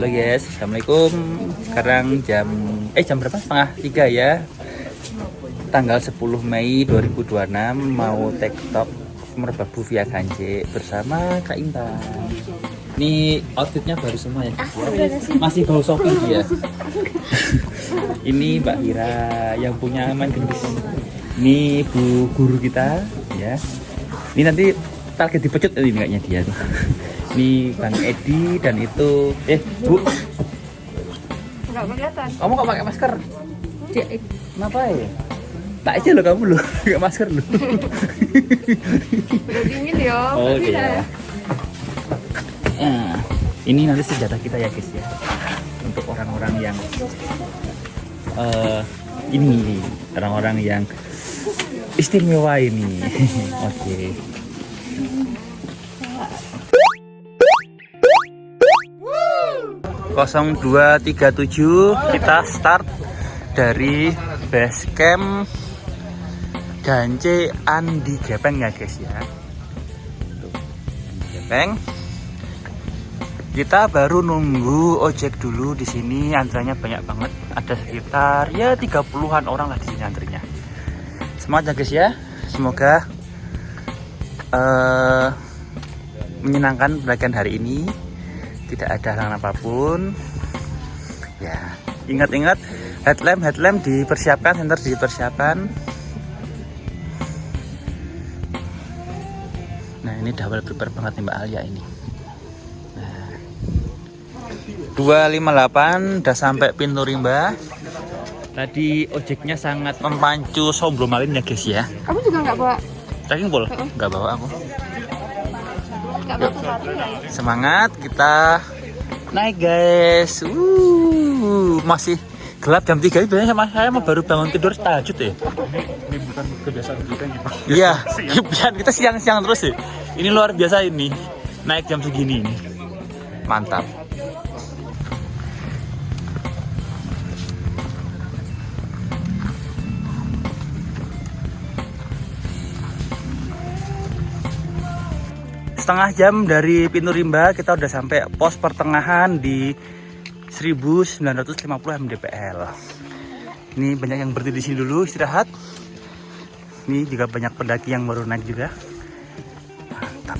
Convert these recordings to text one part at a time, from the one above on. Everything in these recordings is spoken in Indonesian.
Halo guys, assalamualaikum. Sekarang jam berapa? Setengah 3 ya. Tanggal 10 Mei 2026 mau TikTok Merbabu via Ganjik bersama Kak Intan. Ini outfitnya baru semua ya? Masih bau shopping dia. Ini Mbak Hira yang punya main gendis. Ini Bu Guru kita ya. Ini nanti target dipecut ini kayaknya dia tuh. Ini Bang Edi dan itu Bu. Enggak kelihatan. Kamu kok pakai masker? Kenapa ya? Tak aja lo kamu lo, pakai masker lo. Udah dingin ya. Oh iya. Nah, ini nanti senjata kita ya guys ya. Untuk orang-orang yang ini orang-orang yang istimewa ini. Oke. Okay. 0237 kita start dari base camp Ganjik Andi Gepeng ya guys ya. Tuh, Andi Gepeng. Kita baru nunggu ojek dulu di sini, antriannya banyak banget. Ada sekitar ya 30-an orang lah di sini antrinya. Semangat ya guys ya. Semoga menyenangkan peragaan hari ini. Tidak ada halangan apapun. Ya, ingat-ingat headlamp dipersiapkan, senter dipersiapkan. Nah, ini double prepare banget nih Mbak Alia ini. Nah, 258 udah sampai pintu rimba. Tadi ojeknya sangat memacu sombromalin ya guys ya. Kamu juga nggak bawa? Tracking ball? Nggak bawa aku. Nggak bawa sepatu ya? Semangat, kita naik guys. Masih gelap jam 3 ini. Biasanya sama saya mau baru bangun tidur tahajud ya. Ini bukan kebiasaan kita nih Pak. Iya, kita siang-siang terus ya. Ini luar biasa ini. Naik jam segini ini. Mantap. Setengah jam dari pintu rimba kita udah sampai pos pertengahan di 1950 mdpl. Ini banyak yang berdiri di sini dulu istirahat. Ini juga banyak pendaki yang baru naik juga. Mantap.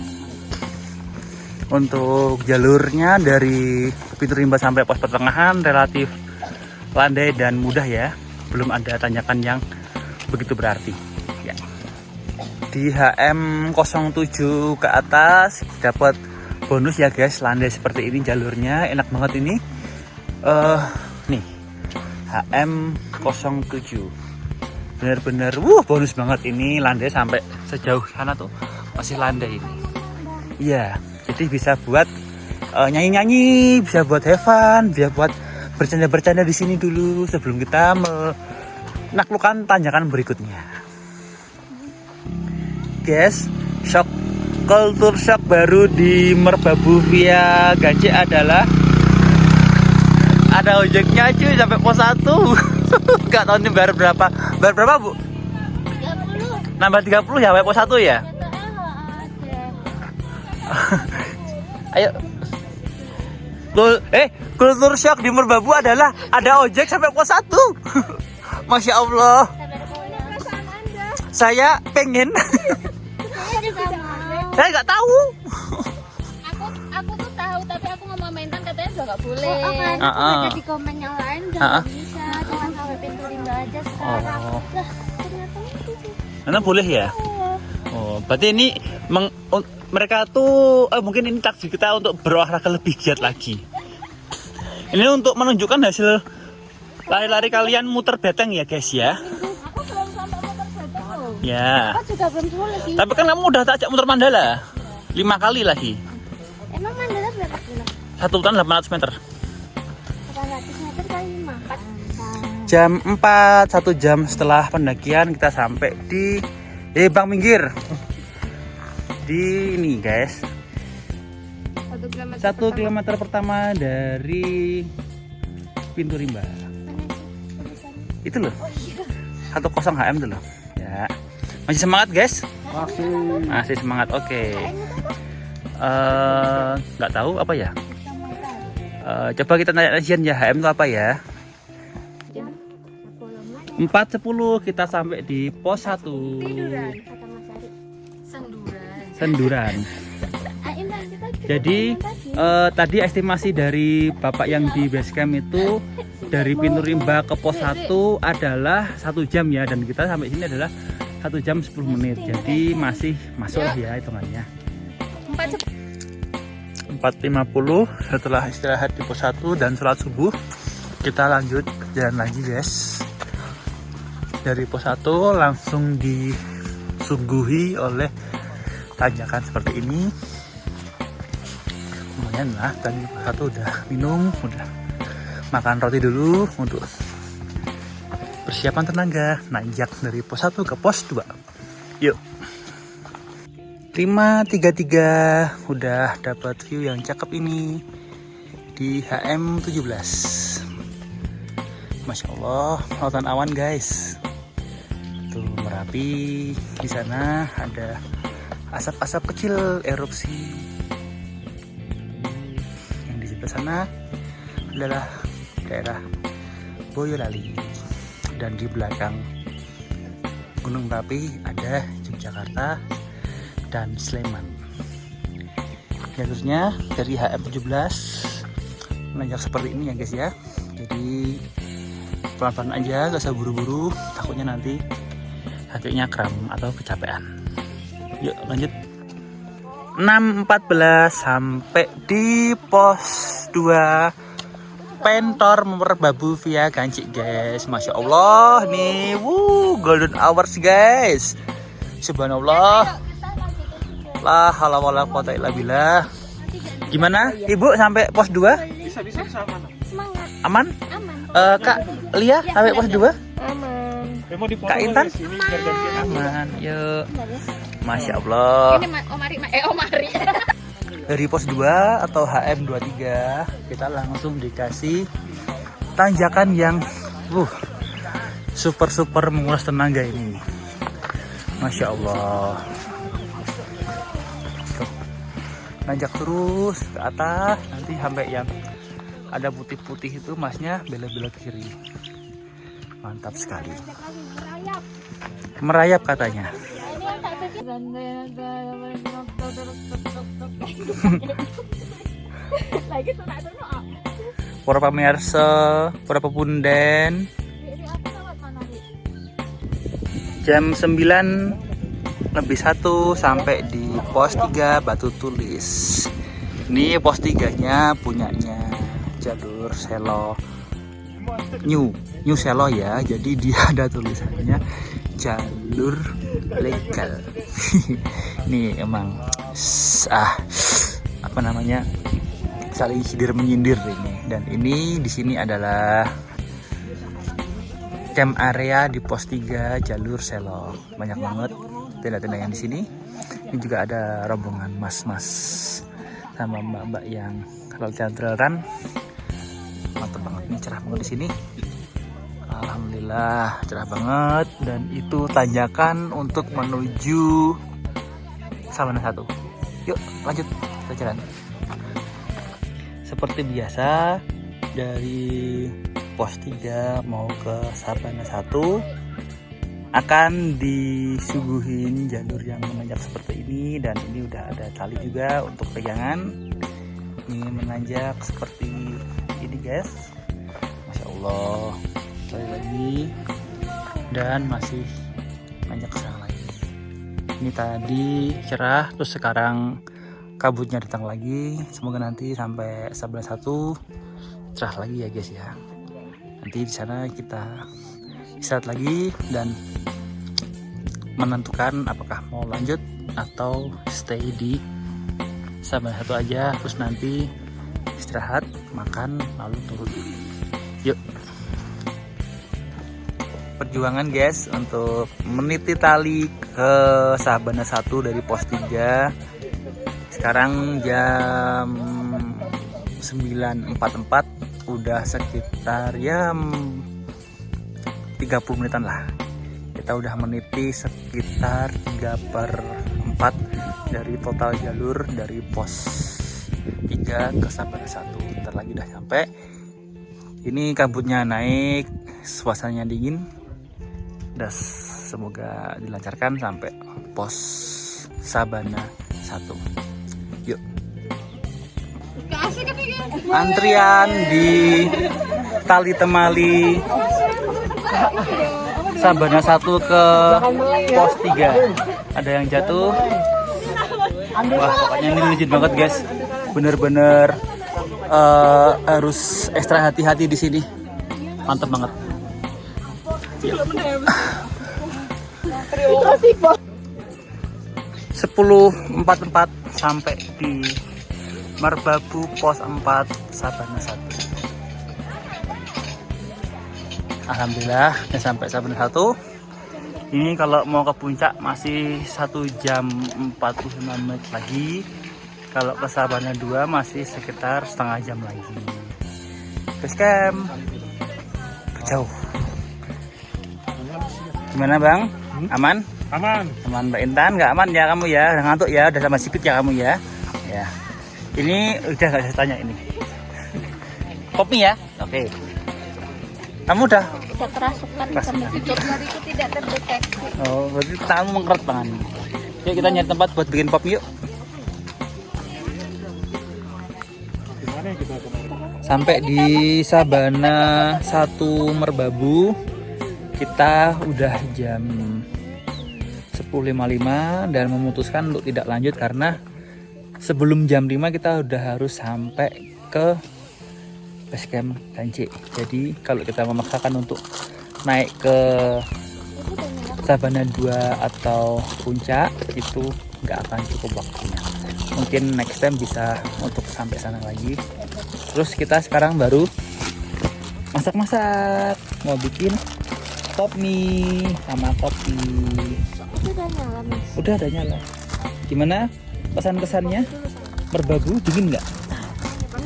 Untuk jalurnya dari pintu rimba sampai pos pertengahan relatif landai dan mudah ya. Belum ada tanjakan yang begitu berarti. Ya. Di HM07 ke atas dapat bonus ya guys, landai seperti ini jalurnya enak banget ini. Nih HM07 bener-bener bonus banget ini, landai sampai sejauh sana tuh masih landai ini. Iya, jadi bisa buat nyanyi-nyanyi, bisa buat have fun, bisa buat bercanda-bercanda di sini dulu sebelum kita menaklukkan tanjakan berikutnya. Guys, kultur shock baru di Merbabu via Ganjik adalah ada ojeknya cuy sampai pos 1. Gak tahu ini bayar berapa. Bayar berapa Bu? 30. Nambah 30 ya sampai pos 1 ya? Ayo. Kultur shock di Merbabu adalah ada ojek sampai pos 1. Masya Allah. Saya pengen. Saya nggak tahu. Aku tuh tahu, tapi aku mau Mentan katanya juga nggak boleh. Di komen yang lain udah nggak bisa, cuma sampai pintu rimba aja sekarang. Oh. Lah, ternyata itu. Karena boleh ya? Oh, berarti ini mereka tuh mungkin ini takdir kita untuk berolahraga lebih giat lagi. Ini untuk menunjukkan hasil lari-lari kalian muter beteng ya guys ya. Aku belum sampai motor beteng loh. Ya. Aku juga belum boleh sih. Tapi kan kamu udah tak ajak muter Mandala 5 kali lagi. Emang Mandala berapa kilo? 1 putaran 800 meter. 800 meter kali 4. Jam 4, 1 jam setelah pendakian kita sampai di Bang minggir. Di ini guys. 1 kilometer pertama dari pintu rimba. Itu loh. 10 HM itu loh. Ya. Masih semangat guys? Masih semangat. Oke. Nggak tahu apa ya. Coba kita tanya Asian ya, HM itu apa ya? 4.10 kita sampai di pos 1. Tiduran kata Mas Ari. Senduran. Jadi tadi estimasi dari Bapak yang di base camp itu dari pintu rimba ke pos 1 adalah 1 jam ya, dan kita sampai sini adalah 1 jam 10 menit. Jadi masih masuk lah ya hitungannya. 4.50 setelah istirahat di pos 1 dan sholat subuh, kita lanjut jalan lagi guys. Dari pos 1 langsung disuguhi oleh tanjakan seperti ini. Lumayan lah, tadi pos 1 udah minum, udah makan roti dulu untuk persiapan tenaga nanjak dari pos 1 ke pos 2. Yuk. 5.33 udah dapat view yang cakep ini di HM 17. Masya Allah, lautan awan guys. Tuh Merapi, di sana ada asap-asap kecil erupsi. Yang di sebelah sana adalah daerah Boyolali, dan di belakang Gunung Merapi ada Yogyakarta dan Sleman. Jalurnya dari HM17 menanjak seperti ini ya guys ya. Jadi pelan-pelan aja, gak usah buru-buru, takutnya nanti kakinya kram atau kecapean. Yuk lanjut. 6.14 sampai di pos 2 Pentor Merbabu via Gancik guys. Masya Allah nih, golden hours guys. Subhanallah. La haula wala quwata illa billah. Gimana Ibu sampai pos 2? Bisa aman. Semangat. Aman? Aman. Kak Lia sampai pos 2? Aman. Mau dipoto Kak Intan? dari sini, biar gantian. Aman. Yuk. Masya Allah. Ini Omari. Dari pos 2 atau HM23 kita langsung dikasih tanjakan yang super menguras tenaga ini. Masya Allah. Nanjak terus ke atas, nanti sampai yang ada putih-putih itu masnya belok-belok kiri. Mantap sekali. Merayap katanya. Para pemirsa, para pepunden, jam 9:01 sampai di pos 3 Batu Tulis. Ini pos 3-nya punyanya jalur Selo New Selo ya. Jadi dia ada tulisannya jalur legal. Nih emang apa namanya, saling sindir menyindir ini. Dan ini di sini adalah camp area di pos 3 jalur Selo. Banyak banget tenda-tenda yang di sini. Ini juga ada rombongan mas-mas sama mbak-mbak yang jalan-jalan. Mantap banget, ini cerah banget di sini. Alhamdulillah cerah banget, dan itu tanjakan untuk menuju Sabana 1. Yuk lanjut kita jalan. Seperti biasa dari pos 3 mau ke Sabana 1 akan disuguhin jalur yang menanjak seperti ini, dan ini udah ada tali juga untuk pegangan. Ini menanjak seperti ini guys. Masya Allah, sekali lagi, dan masih nanjak kesana lagi. Ini tadi cerah, terus sekarang kabutnya datang lagi. Semoga nanti sampai Sabana 1 cerah lagi ya guys ya. Nanti di sana kita istirahat lagi dan menentukan apakah mau lanjut atau stay di Sabana 1 aja, terus nanti istirahat, makan, lalu turun. Yuk. Perjuangan guys untuk meniti tali ke Sabana 1 dari pos 3. Sekarang jam 9.44, udah sekitar ya 30 menitan lah. Kita udah meniti sekitar 3/4 dari total jalur dari pos 3 ke Sabana 1. bentar lagi udah sampai. Ini kabutnya naik, suasananya dingin. Dan semoga dilancarkan sampai pos Sabana 1. Yuk. Antrian di Tali Temali Sabana 1 ke pos 3. Ada yang jatuh. Wah, pokoknya ini legit banget guys. Bener-bener harus ekstra hati-hati di sini. Mantap banget. 10.44 sampai di Merbabu pos 4 Sabana 1. Alhamdulillah udah sampai Sabana 1. Ini kalau mau ke puncak masih 1 jam 45 menit lagi. Kalau ke Sabana 2 masih sekitar setengah jam lagi. Base camp jauh. Gimana Bang? Aman? Aman. Aman Mbak Intan, nggak aman ya kamu ya? Udah ngantuk ya? Udah sama sikit ya kamu ya? Ya. Ini udah nggak saya tanya ini. Kopi ya? Oke. Kamu udah? Bisa kerasukan jariku tidak terdeteksi. Oh, berarti tanganmu mengkeret tangan. Yuk kita nyari tempat buat bikin pop yuk. Gimana kita kemarin? Sampai di Sabana 1 Merbabu. Kita udah jam 10.55 dan memutuskan untuk tidak lanjut karena sebelum jam 5 kita udah harus sampai ke base camp Ganci. Jadi kalau kita memaksakan untuk naik ke Sabana 2 atau puncak itu nggak akan cukup waktunya. Mungkin next time bisa untuk sampai sana lagi. Terus kita sekarang baru masak-masak, mau bikin pop mie sama kopi. Sudah nyala, Mas. Udah ada nyala. Gimana pesan-kesannya? Merbabu dingin nggak?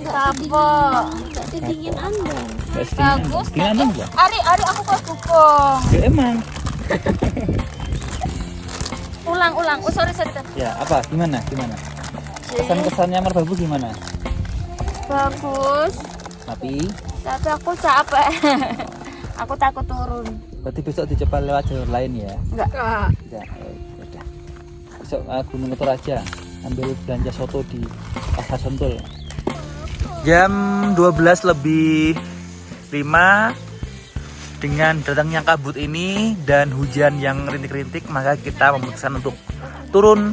Kapok. Enggak sedingin Anda. Nggak sedingin. Bagus. Dingin Anda nggak? Ari aku kok dukung. Ya, emang. Ulang. Oh sorry. Ya apa? Gimana? Pesan-kesannya Merbabu gimana? Bagus. Tapi Aku capek. Aku takut turun. berarti besok dicoba lewat jalur lain ya? Enggak. Enggak. Oh, udah. Besok Gunung Ketur aja. Ambil belanja soto di Pasar Sentul. Jam 12:05 dengan datangnya kabut ini dan hujan yang rintik-rintik, maka kita memutuskan untuk turun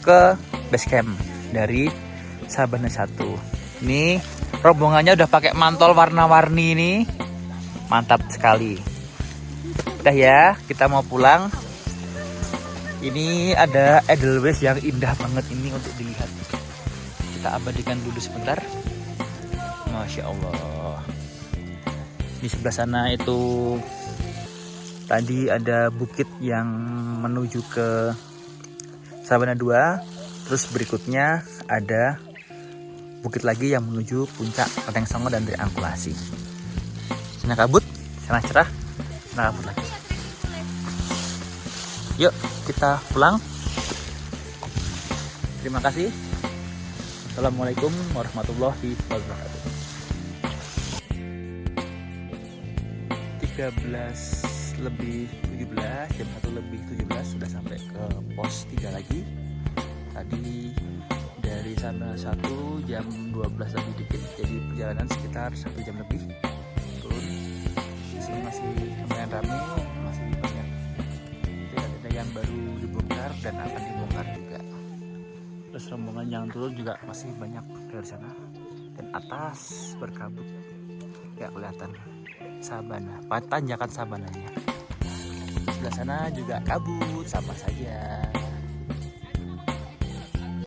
ke base camp dari Sabana 1. Ini rombongannya udah pakai mantol warna-warni ini. Mantap sekali. Udah ya, kita mau pulang. Ini ada Edelweiss yang indah banget ini untuk dilihat. Kita abadikan dulu sebentar. Masya Allah. Di sebelah sana itu tadi ada bukit yang menuju ke Sabana 2. Terus berikutnya ada bukit lagi yang menuju puncak Renteng Songo dan Triangkulasi. Sana kabut, sana cerah, sana kabut lagi. Yuk kita pulang. Terima kasih. Assalamualaikum warahmatullahi wabarakatuh. 13:17, jam 1:17 sudah sampai ke pos 3 lagi. Tadi dari sana 1 jam 12 lebih dikit, jadi perjalanan sekitar 1 jam lebih. Turun di sini masih lumayan ramai, masih banyak tenda-tenda yang baru dibongkar dan akan dibongkar juga. Terus rombongan yang turun juga masih banyak dari sana, dan atas berkabut nggak kelihatan Sabana, tanjakan Sabananya. Sebelah sana juga kabut, sama saja.